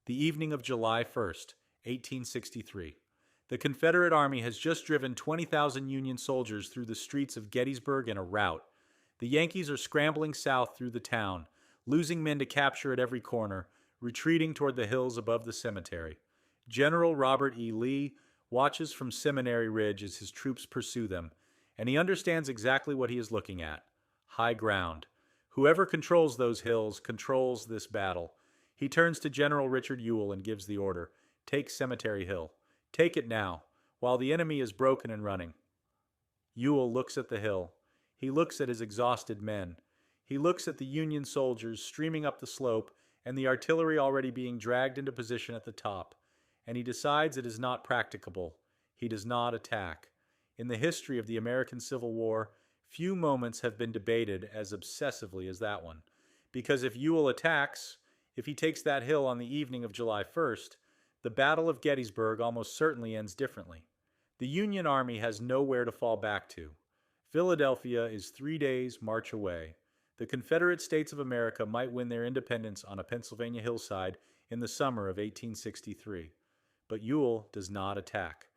The evening of July 1st, 1863. The Confederate Army has just driven 20,000 Union soldiers through the streets of Gettysburg in a rout. The Yankees are scrambling south through the town, losing men to capture at every corner, retreating toward the hills above the cemetery. General Robert E. Lee watches from Seminary Ridge as his troops pursue them, and he understands exactly what he is looking at: high ground. Whoever controls those hills controls this battle. He turns to General Richard Ewell and gives the order: take Cemetery Hill. Take it now, while the enemy is broken and running. Ewell looks at the hill. He looks at his exhausted men. He looks at the Union soldiers streaming up the slope and the artillery already being dragged into position at the top, and he decides it is not practicable. He does not attack. In the history of the American Civil War, few moments have been debated as obsessively as that one, because if Ewell attacks, if he takes that hill on the evening of July 1st, the Battle of Gettysburg almost certainly ends differently. The Union Army has nowhere to fall back to. Philadelphia is 3 days' march away. The Confederate States of America might win their independence on a Pennsylvania hillside in the summer of 1863. But Ewell does not attack.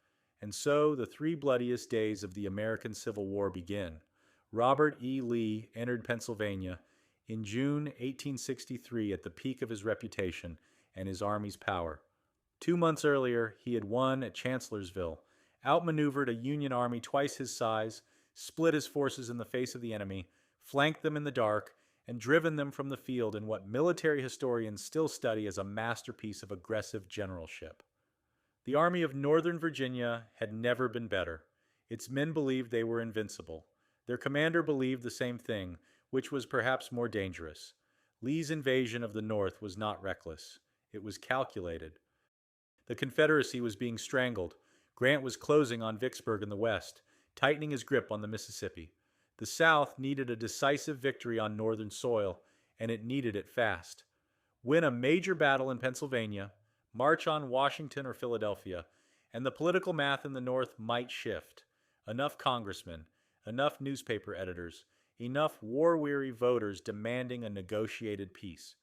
And so the 3 bloodiest days of the American Civil War begin. Robert E. Lee entered Pennsylvania in June 1863 at the peak of his reputation and his army's power. 2 months earlier, he had won at Chancellorsville, outmaneuvered a Union army twice his size, split his forces in the face of the enemy, flanked them in the dark, and driven them from the field in what military historians still study as a masterpiece of aggressive generalship. The Army of Northern Virginia had never been better. Its men believed they were invincible. Their commander believed the same thing, which was perhaps more dangerous. Lee's invasion of the North was not reckless. It was calculated. The Confederacy was being strangled. Grant was closing on Vicksburg in the west, tightening his grip on the Mississippi. The South needed a decisive victory on Northern soil, and it needed it fast. Win a major battle in Pennsylvania, march on Washington or Philadelphia, and the political math in the North might shift. Enough congressmen, enough newspaper editors, enough war-weary voters demanding a negotiated peace.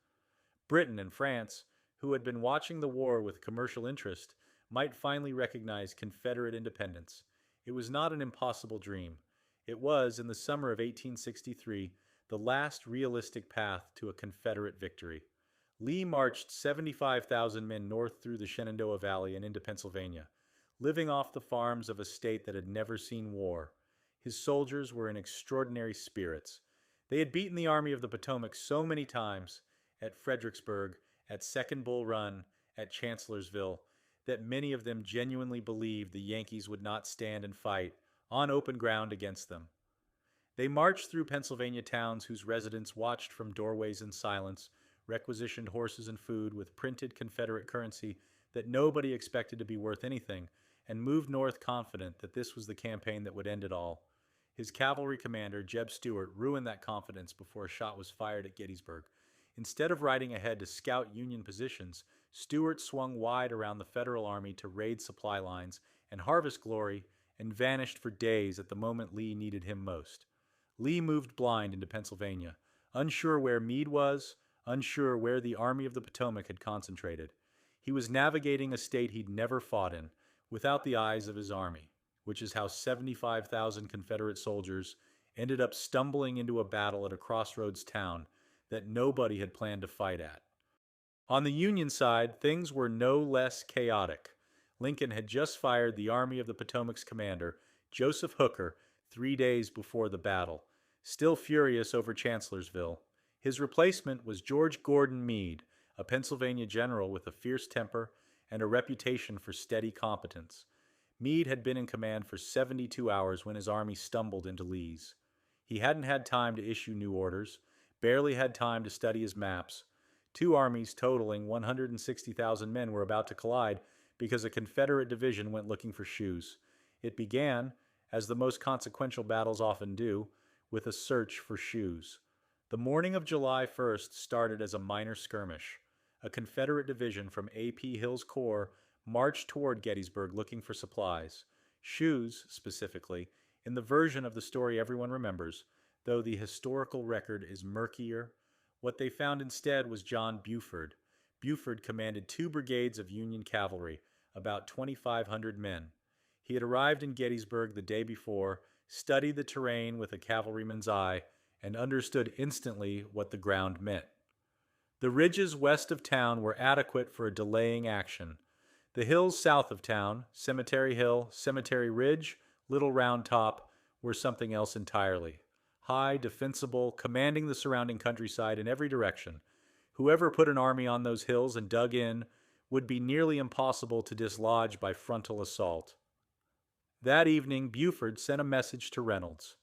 Britain and France, who had been watching the war with commercial interest, might finally recognize Confederate independence. It was not an impossible dream. It was, in the summer of 1863, the last realistic path to a Confederate victory. Lee marched 75,000 men north through the Shenandoah Valley and into Pennsylvania, living off the farms of a state that had never seen war. His soldiers were in extraordinary spirits. They had beaten the Army of the Potomac so many times, at Fredericksburg, at Second Bull Run, at Chancellorsville, that many of them genuinely believed the Yankees would not stand and fight on open ground against them. They marched through Pennsylvania towns whose residents watched from doorways in silence, requisitioned horses and food with printed Confederate currency that nobody expected to be worth anything, and moved north confident that this was the campaign that would end it all. His cavalry commander, Jeb Stuart, ruined that confidence before a shot was fired at Gettysburg. Instead of riding ahead to scout Union positions, Stuart swung wide around the Federal Army to raid supply lines and harvest glory, and vanished for days at the moment Lee needed him most. Lee moved blind into Pennsylvania, unsure where Meade was, unsure where the Army of the Potomac had concentrated. He was navigating a state he'd never fought in, without the eyes of his army, which is how 75,000 Confederate soldiers ended up stumbling into a battle at a crossroads town that nobody had planned to fight at. On the Union side, things were no less chaotic. Lincoln had just fired the Army of the Potomac's commander, Joseph Hooker, 3 days before the battle, still furious over Chancellorsville. His replacement was George Gordon Meade, a Pennsylvania general with a fierce temper and a reputation for steady competence. Meade had been in command for 72 hours when his army stumbled into Lee's. He hadn't had time to issue new orders, barely had time to study his maps. 2 armies totaling 160,000 men were about to collide because a Confederate division went looking for shoes. It began, as the most consequential battles often do, with a search for shoes. The morning of July 1st started as a minor skirmish. A Confederate division from A.P. Hill's Corps marched toward Gettysburg looking for supplies. Shoes, specifically, in the version of the story everyone remembers, though the historical record is murkier. What they found instead was John Buford. Buford commanded 2 brigades of Union cavalry, about 2,500 men. He had arrived in Gettysburg the day before, studied the terrain with a cavalryman's eye, and understood instantly what the ground meant. The ridges west of town were adequate for a delaying action. The hills south of town, Cemetery Hill, Cemetery Ridge, Little Round Top, were something else entirely. High, defensible, commanding the surrounding countryside in every direction. Whoever put an army on those hills and dug in would be nearly impossible to dislodge by frontal assault. That evening, Buford sent a message to Reynolds.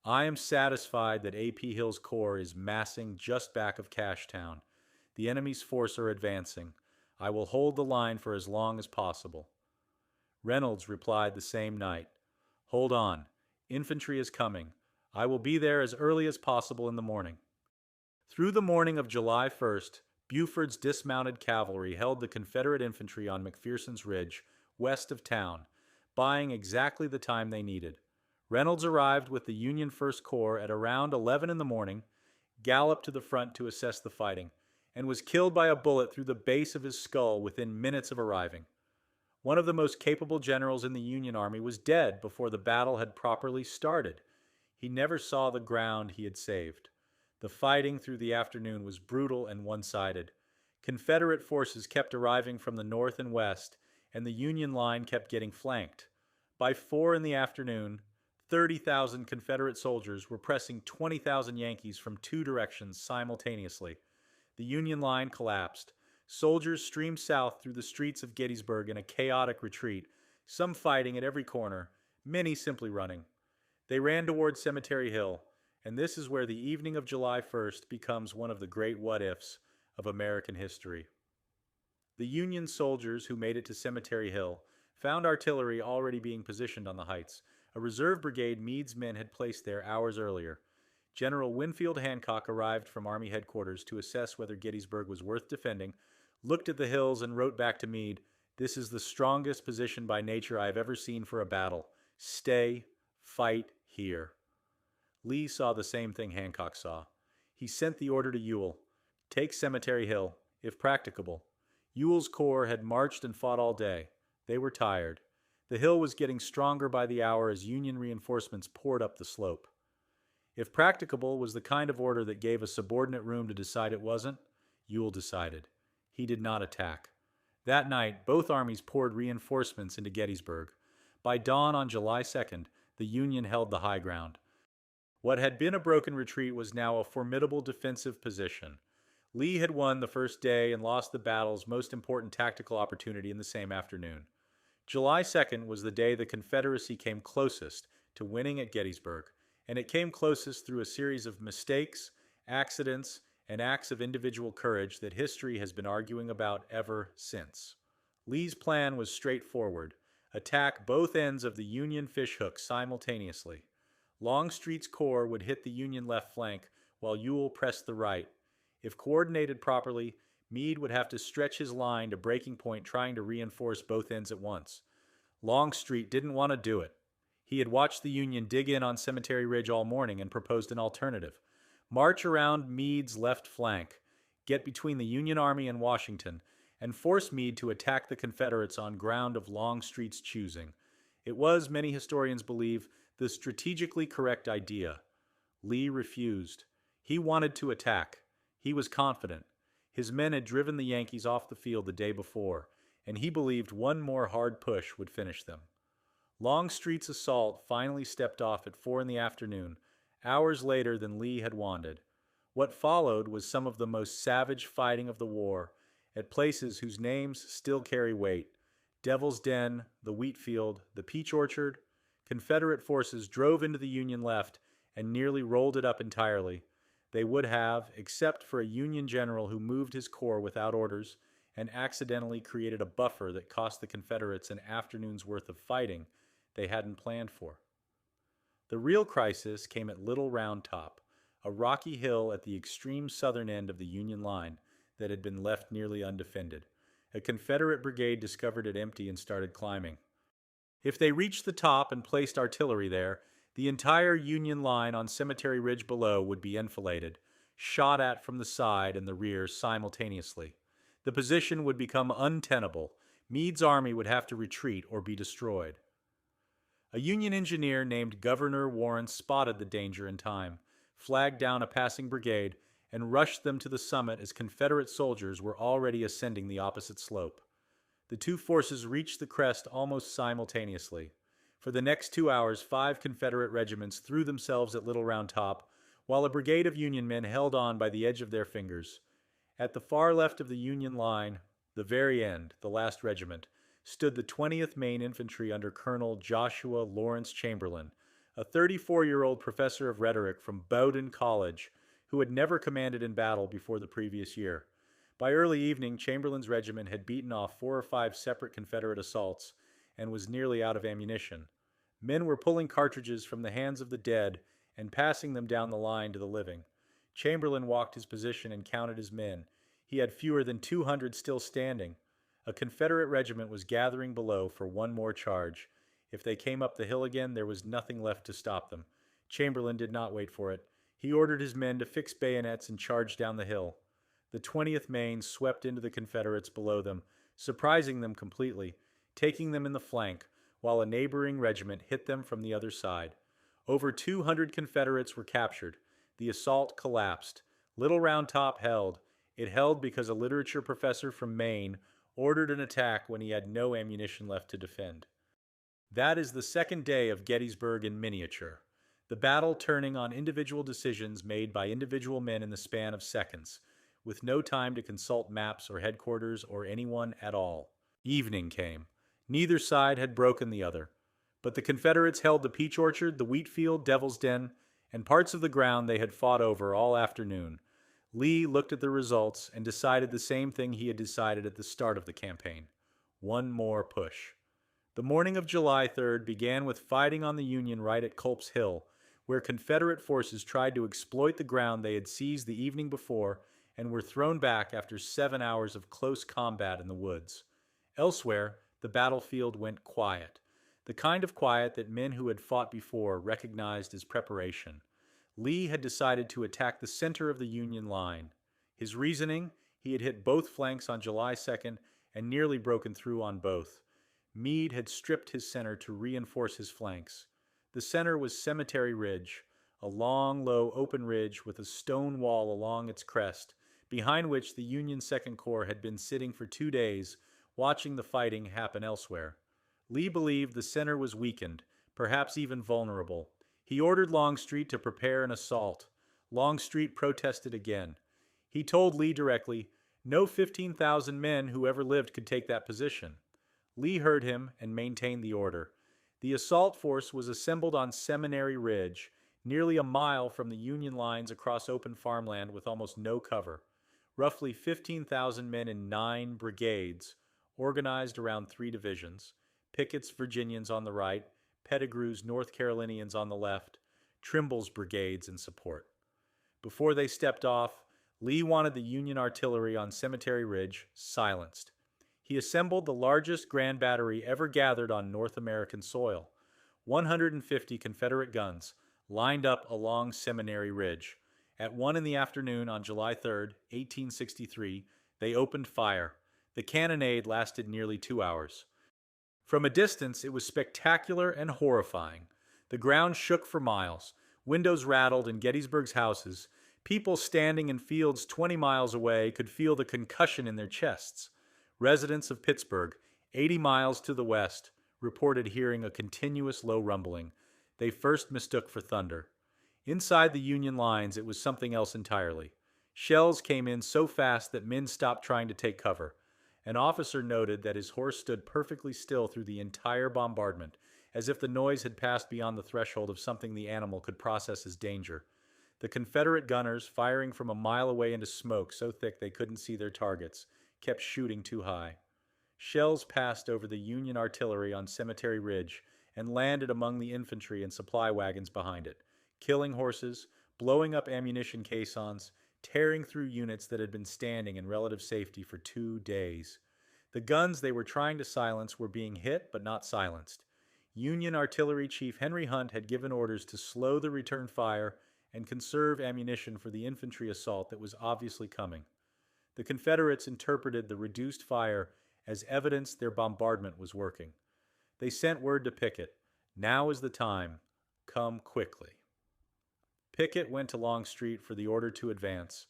I am satisfied that A.P. Hill's corps is massing just back of Cashtown. The enemy's force are advancing. I will hold the line for as long as possible. Reynolds replied the same night. Hold on. Infantry is coming. I will be there as early as possible in the morning. Through the morning of July 1st, Buford's dismounted cavalry held the Confederate infantry on McPherson's Ridge, west of town, buying exactly the time they needed. Reynolds arrived with the Union First Corps at around 11 in the morning, galloped to the front to assess the fighting, and was killed by a bullet through the base of his skull within minutes of arriving. One of the most capable generals in the Union Army was dead before the battle had properly started. He never saw the ground he had saved. The fighting through the afternoon was brutal and one-sided. Confederate forces kept arriving from the north and west, and the Union line kept getting flanked. By 4 in the afternoon, 30,000 Confederate soldiers were pressing 20,000 Yankees from 2 directions simultaneously. The Union line collapsed. Soldiers streamed south through the streets of Gettysburg in a chaotic retreat, some fighting at every corner, many simply running. They ran toward Cemetery Hill, and this is where the evening of July 1st becomes one of the great what-ifs of American history. The Union soldiers who made it to Cemetery Hill found artillery already being positioned on the heights. A reserve brigade Meade's men had placed there hours earlier. General Winfield Hancock arrived from Army headquarters to assess whether Gettysburg was worth defending, looked at the hills, and wrote back to Meade, "This is the strongest position by nature I have ever seen for a battle. Stay, fight here." Lee saw the same thing Hancock saw. He sent the order to Ewell, "Take Cemetery Hill, if practicable." Ewell's corps had marched and fought all day. They were tired. The hill was getting stronger by the hour as Union reinforcements poured up the slope. If practicable was the kind of order that gave a subordinate room to decide it wasn't, Ewell decided. He did not attack. That night, both armies poured reinforcements into Gettysburg. By dawn on July 2nd, the Union held the high ground. What had been a broken retreat was now a formidable defensive position. Lee had won the first day and lost the battle's most important tactical opportunity in the same afternoon. July 2nd was the day the Confederacy came closest to winning at Gettysburg, and it came closest through a series of mistakes, accidents, and acts of individual courage that history has been arguing about ever since. Lee's plan was straightforward: attack both ends of the Union fishhook simultaneously. Longstreet's corps would hit the Union left flank while Ewell pressed the right. If coordinated properly, Meade would have to stretch his line to breaking point trying to reinforce both ends at once. Longstreet didn't want to do it. He had watched the Union dig in on Cemetery Ridge all morning and proposed an alternative. March around Meade's left flank, get between the Union Army and Washington, and force Meade to attack the Confederates on ground of Longstreet's choosing. It was, many historians believe, the strategically correct idea. Lee refused. He wanted to attack. He was confident. His men had driven the Yankees off the field the day before, and he believed one more hard push would finish them. Longstreet's assault finally stepped off at 4 in the afternoon, hours later than Lee had wanted. What followed was some of the most savage fighting of the war, at places whose names still carry weight: Devil's Den, the Wheat Field, the Peach Orchard. Confederate forces drove into the Union left and nearly rolled it up entirely. They would have, except for a Union general who moved his corps without orders and accidentally created a buffer that cost the Confederates an afternoon's worth of fighting they hadn't planned for. The real crisis came at Little Round Top, a rocky hill at the extreme southern end of the Union line that had been left nearly undefended. A Confederate brigade discovered it empty and started climbing. If they reached the top and placed artillery there, the entire Union line on Cemetery Ridge below would be enfiladed, shot at from the side and the rear simultaneously. The position would become untenable. Meade's army would have to retreat or be destroyed. A Union engineer named Governor Warren spotted the danger in time, flagged down a passing brigade, and rushed them to the summit as Confederate soldiers were already ascending the opposite slope. The two forces reached the crest almost simultaneously. For the next 2 hours, 5 Confederate regiments threw themselves at Little Round Top, while a brigade of Union men held on by the edge of their fingers. At the far left of the Union line, the very end, the last regiment, stood the 20th Maine Infantry under Colonel Joshua Lawrence Chamberlain, a 34-year-old professor of rhetoric from Bowdoin College who had never commanded in battle before the previous year. By early evening, Chamberlain's regiment had beaten off 4 or 5 separate Confederate assaults and was nearly out of ammunition. Men were pulling cartridges from the hands of the dead and passing them down the line to the living. Chamberlain walked his position and counted his men. He had fewer than 200 still standing. A Confederate regiment was gathering below for one more charge. If they came up the hill again, there was nothing left to stop them. Chamberlain did not wait for it. He ordered his men to fix bayonets and charge down the hill. The 20th Maine swept into the Confederates below them, surprising them completely, taking them in the flank, while a neighboring regiment hit them from the other side. Over 200 Confederates were captured. The assault collapsed. Little Round Top held. It held because a literature professor from Maine ordered an attack when he had no ammunition left to defend. That is the second day of Gettysburg in miniature. The battle turning on individual decisions made by individual men in the span of seconds, with no time to consult maps or headquarters or anyone at all. Evening came. Neither side had broken the other. But the Confederates held the Peach Orchard, the Wheat Field, Devil's Den, and parts of the ground they had fought over all afternoon. Lee looked at the results and decided the same thing he had decided at the start of the campaign. One more push. The morning of July 3rd began with fighting on the Union right at Culp's Hill, where Confederate forces tried to exploit the ground they had seized the evening before and were thrown back after 7 hours of close combat in the woods. Elsewhere, the battlefield went quiet, the kind of quiet that men who had fought before recognized as preparation. Lee had decided to attack the center of the Union line. His reasoning: he had hit both flanks on July 2nd and nearly broken through on both. Meade had stripped his center to reinforce his flanks. The center was Cemetery Ridge, a long, low, open ridge with a stone wall along its crest, behind which the Union Second Corps had been sitting for 2 days, watching the fighting happen elsewhere. Lee believed the center was weakened, perhaps even vulnerable. He ordered Longstreet to prepare an assault. Longstreet protested again. He told Lee directly, no 15,000 men who ever lived could take that position. Lee heard him and maintained the order. The assault force was assembled on Seminary Ridge, nearly a mile from the Union lines across open farmland with almost no cover. Roughly 15,000 men in 9 brigades, organized around 3 divisions: Pickett's Virginians on the right, Pettigrew's North Carolinians on the left, Trimble's brigades in support. Before they stepped off, Lee wanted the Union artillery on Cemetery Ridge silenced. He assembled the largest grand battery ever gathered on North American soil. 150 Confederate guns lined up along Seminary Ridge. At 1 in the afternoon on July 3, 1863, they opened fire. The cannonade lasted nearly 2 hours. From a distance, it was spectacular and horrifying. The ground shook for miles. Windows rattled in Gettysburg's houses. People standing in fields 20 miles away could feel the concussion in their chests. Residents of Pittsburgh, 80 miles to the west, reported hearing a continuous low rumbling. They first mistook for thunder. Inside the Union lines, it was something else entirely. Shells came in so fast that men stopped trying to take cover. An officer noted that his horse stood perfectly still through the entire bombardment, as if the noise had passed beyond the threshold of something the animal could process as danger. The Confederate gunners, firing from a mile away into smoke so thick they couldn't see their targets, kept shooting too high. Shells passed over the Union artillery on Cemetery Ridge and landed among the infantry and supply wagons behind it, killing horses, blowing up ammunition caissons, tearing through units that had been standing in relative safety for 2 days. The guns they were trying to silence were being hit but not silenced. Union Artillery Chief Henry Hunt had given orders to slow the return fire and conserve ammunition for the infantry assault that was obviously coming. The Confederates interpreted the reduced fire as evidence their bombardment was working. They sent word to Pickett, "Now is the time. Come quickly." Pickett went to Longstreet for the order to advance.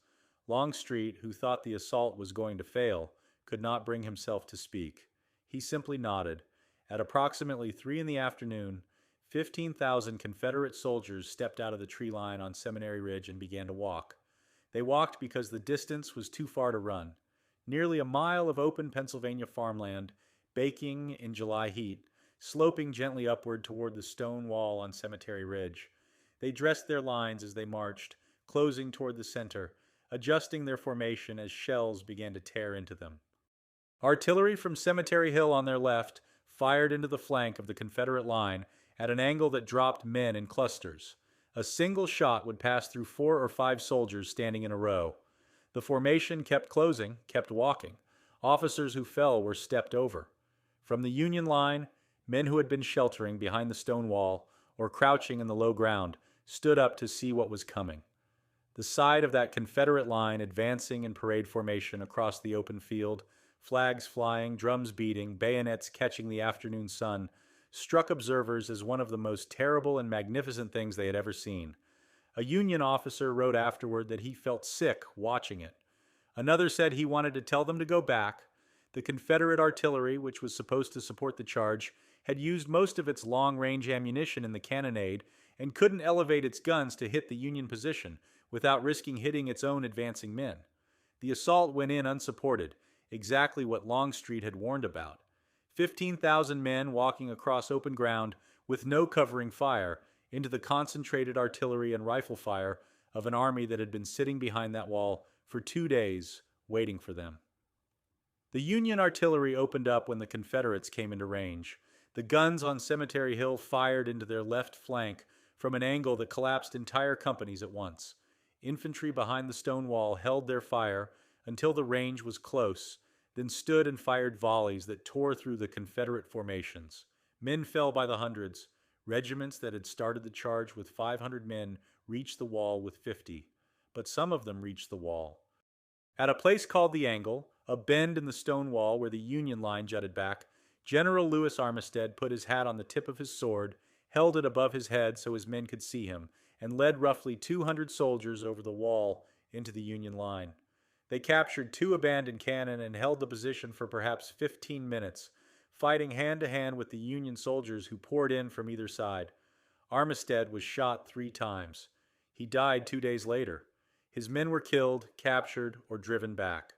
Longstreet, who thought the assault was going to fail, could not bring himself to speak. He simply nodded. At approximately 3 in the afternoon, 15,000 Confederate soldiers stepped out of the tree line on Seminary Ridge and began to walk. They walked because the distance was too far to run. Nearly a mile of open Pennsylvania farmland, baking in July heat, sloping gently upward toward the stone wall on Cemetery Ridge. They dressed their lines as they marched, closing toward the center, adjusting their formation as shells began to tear into them. Artillery from Cemetery Hill on their left fired into the flank of the Confederate line at an angle that dropped men in clusters. A single shot would pass through 4 or 5 soldiers standing in a row. The formation kept closing, kept walking. Officers who fell were stepped over. From the Union line, men who had been sheltering behind the stone wall or crouching in the low ground stood up to see what was coming. The side of that Confederate line advancing in parade formation across the open field, flags flying, drums beating, bayonets catching the afternoon sun, struck observers as one of the most terrible and magnificent things they had ever seen. A Union officer wrote afterward that he felt sick watching it. Another said he wanted to tell them to go back. The Confederate artillery, which was supposed to support the charge, had used most of its long-range ammunition in the cannonade and couldn't elevate its guns to hit the Union position without risking hitting its own advancing men. The assault went in unsupported, exactly what Longstreet had warned about. 15,000 men walking across open ground with no covering fire into the concentrated artillery and rifle fire of an army that had been sitting behind that wall for 2 days, waiting for them. The Union artillery opened up when the Confederates came into range. The guns on Cemetery Hill fired into their left flank from an angle that collapsed entire companies at once. Infantry behind the stone wall held their fire until the range was close, then stood and fired volleys that tore through the Confederate formations. Men fell by the hundreds. Regiments that had started the charge with 500 men reached the wall with 50, but some of them reached the wall. At a place called the Angle, a bend in the stone wall where the Union line jutted back, General Lewis Armistead put his hat on the tip of his sword, held it above his head so his men could see him, and led roughly 200 soldiers over the wall into the Union line. They captured 2 abandoned cannon and held the position for perhaps 15 minutes, fighting hand-to-hand with the Union soldiers who poured in from either side. Armistead was shot 3 times. He died 2 days later. His men were killed, captured, or driven back.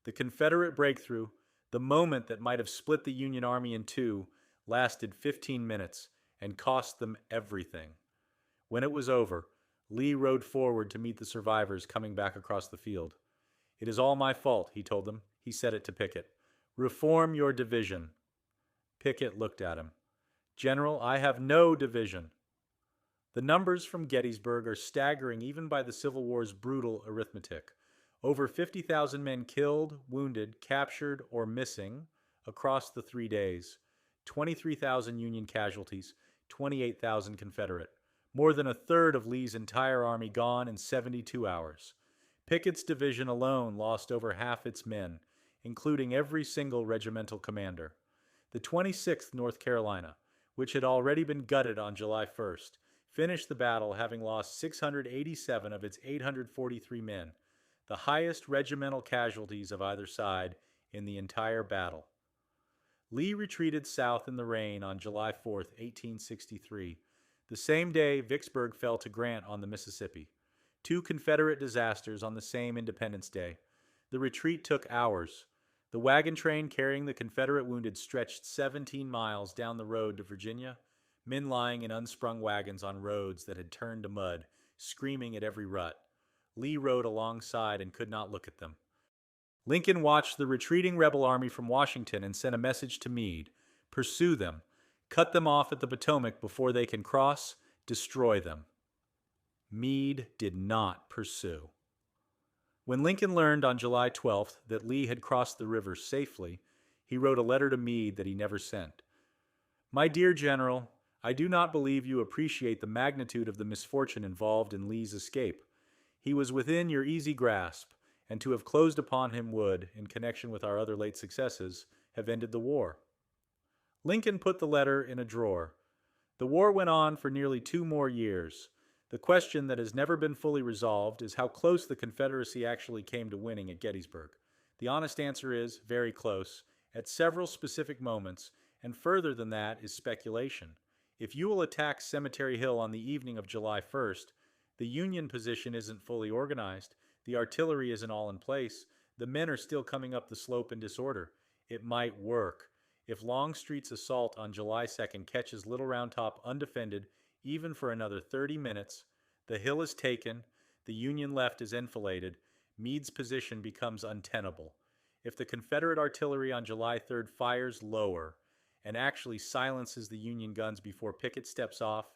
The Confederate breakthrough, the moment that might have split the Union Army in 2, lasted 15 minutes and cost them everything. When it was over, Lee rode forward to meet the survivors coming back across the field. "It is all my fault," he told them. He said it to Pickett. "Reform your division." Pickett looked at him. "General, I have no division." The numbers from Gettysburg are staggering even by the Civil War's brutal arithmetic. Over 50,000 men killed, wounded, captured, or missing across the 3 days. 23,000 Union casualties, 28,000 Confederate. More than a third of Lee's entire army gone in 72 hours. Pickett's division alone lost over half its men, including every single regimental commander. The 26th North Carolina, which had already been gutted on July 1st, finished the battle having lost 687 of its 843 men, the highest regimental casualties of either side in the entire battle. Lee retreated south in the rain on July 4, 1863. The same day, Vicksburg fell to Grant on the Mississippi. 2 Confederate disasters on the same Independence Day. The retreat took hours. The wagon train carrying the Confederate wounded stretched 17 miles down the road to Virginia, men lying in unsprung wagons on roads that had turned to mud, screaming at every rut. Lee rode alongside and could not look at them. Lincoln watched the retreating rebel army from Washington and sent a message to Meade. "Pursue them. Cut them off at the Potomac before they can cross. Destroy them." Meade did not pursue. When Lincoln learned on July 12th that Lee had crossed the river safely, he wrote a letter to Meade that he never sent. "My dear General, I do not believe you appreciate the magnitude of the misfortune involved in Lee's escape. He was within your easy grasp, and to have closed upon him would, in connection with our other late successes, have ended the war. Lincoln put the letter in a drawer. The war went on for nearly 2 more years. The question that has never been fully resolved is how close the Confederacy actually came to winning at Gettysburg. The honest answer is very close, at several specific moments, and further than that is speculation. If Ewell attacks Cemetery Hill on the evening of July 1st, the Union position isn't fully organized, the artillery isn't all in place, the men are still coming up the slope in disorder. It might work. If Longstreet's assault on July 2nd catches Little Round Top undefended, even for another 30 minutes, the hill is taken, the Union left is enfiladed, Meade's position becomes untenable. If the Confederate artillery on July 3rd fires lower and actually silences the Union guns before Pickett steps off,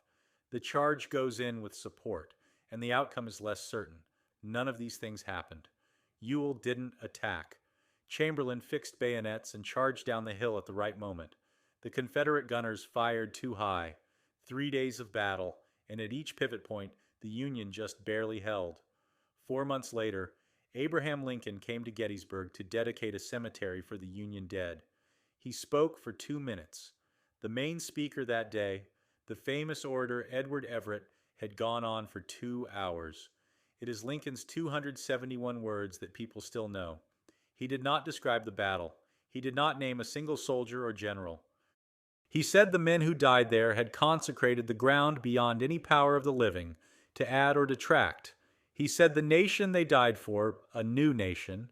the charge goes in with support, and the outcome is less certain. None of these things happened. Ewell didn't attack. Chamberlain fixed bayonets and charged down the hill at the right moment. The Confederate gunners fired too high. 3 days of battle, and at each pivot point, the Union just barely held. 4 months later, Abraham Lincoln came to Gettysburg to dedicate a cemetery for the Union dead. He spoke for 2 minutes. The main speaker that day, the famous orator Edward Everett, had gone on for 2 hours. It is Lincoln's 271 words that people still know. He did not describe the battle. He did not name a single soldier or general. He said the men who died there had consecrated the ground beyond any power of the living to add or detract. He said the nation they died for, a new nation,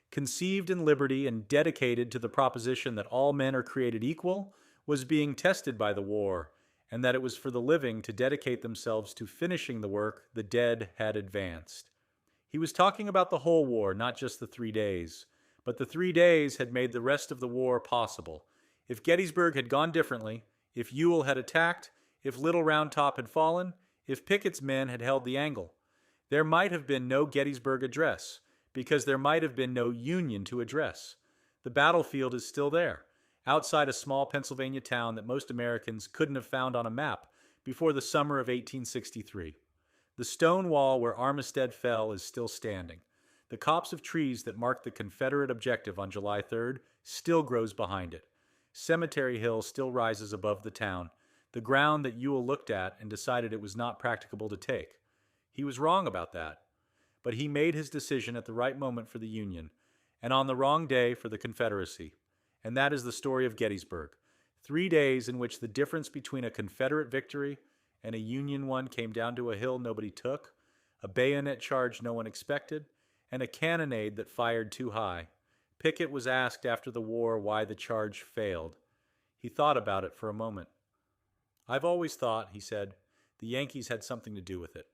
conceived in liberty and dedicated to the proposition that all men are created equal, was being tested by the war, and that it was for the living to dedicate themselves to finishing the work the dead had advanced. He was talking about the whole war, not just the 3 days. But the 3 days had made the rest of the war possible. If Gettysburg had gone differently, if Ewell had attacked, if Little Round Top had fallen, if Pickett's men had held the angle, there might have been no Gettysburg address, because there might have been no Union to address. The battlefield is still there, outside a small Pennsylvania town that most Americans couldn't have found on a map before the summer of 1863. The stone wall where Armistead fell is still standing. The copse of trees that marked the Confederate objective on July 3rd still grows behind it. Cemetery Hill still rises above the town, the ground that Ewell looked at and decided it was not practicable to take. He was wrong about that, but he made his decision at the right moment for the Union, and on the wrong day for the Confederacy. And that is the story of Gettysburg. 3 days in which the difference between a Confederate victory and a Union one came down to a hill nobody took, a bayonet charge no one expected, and a cannonade that fired too high. Pickett was asked after the war why the charge failed. He thought about it for a moment. "I've always thought," he said, "the Yankees had something to do with it."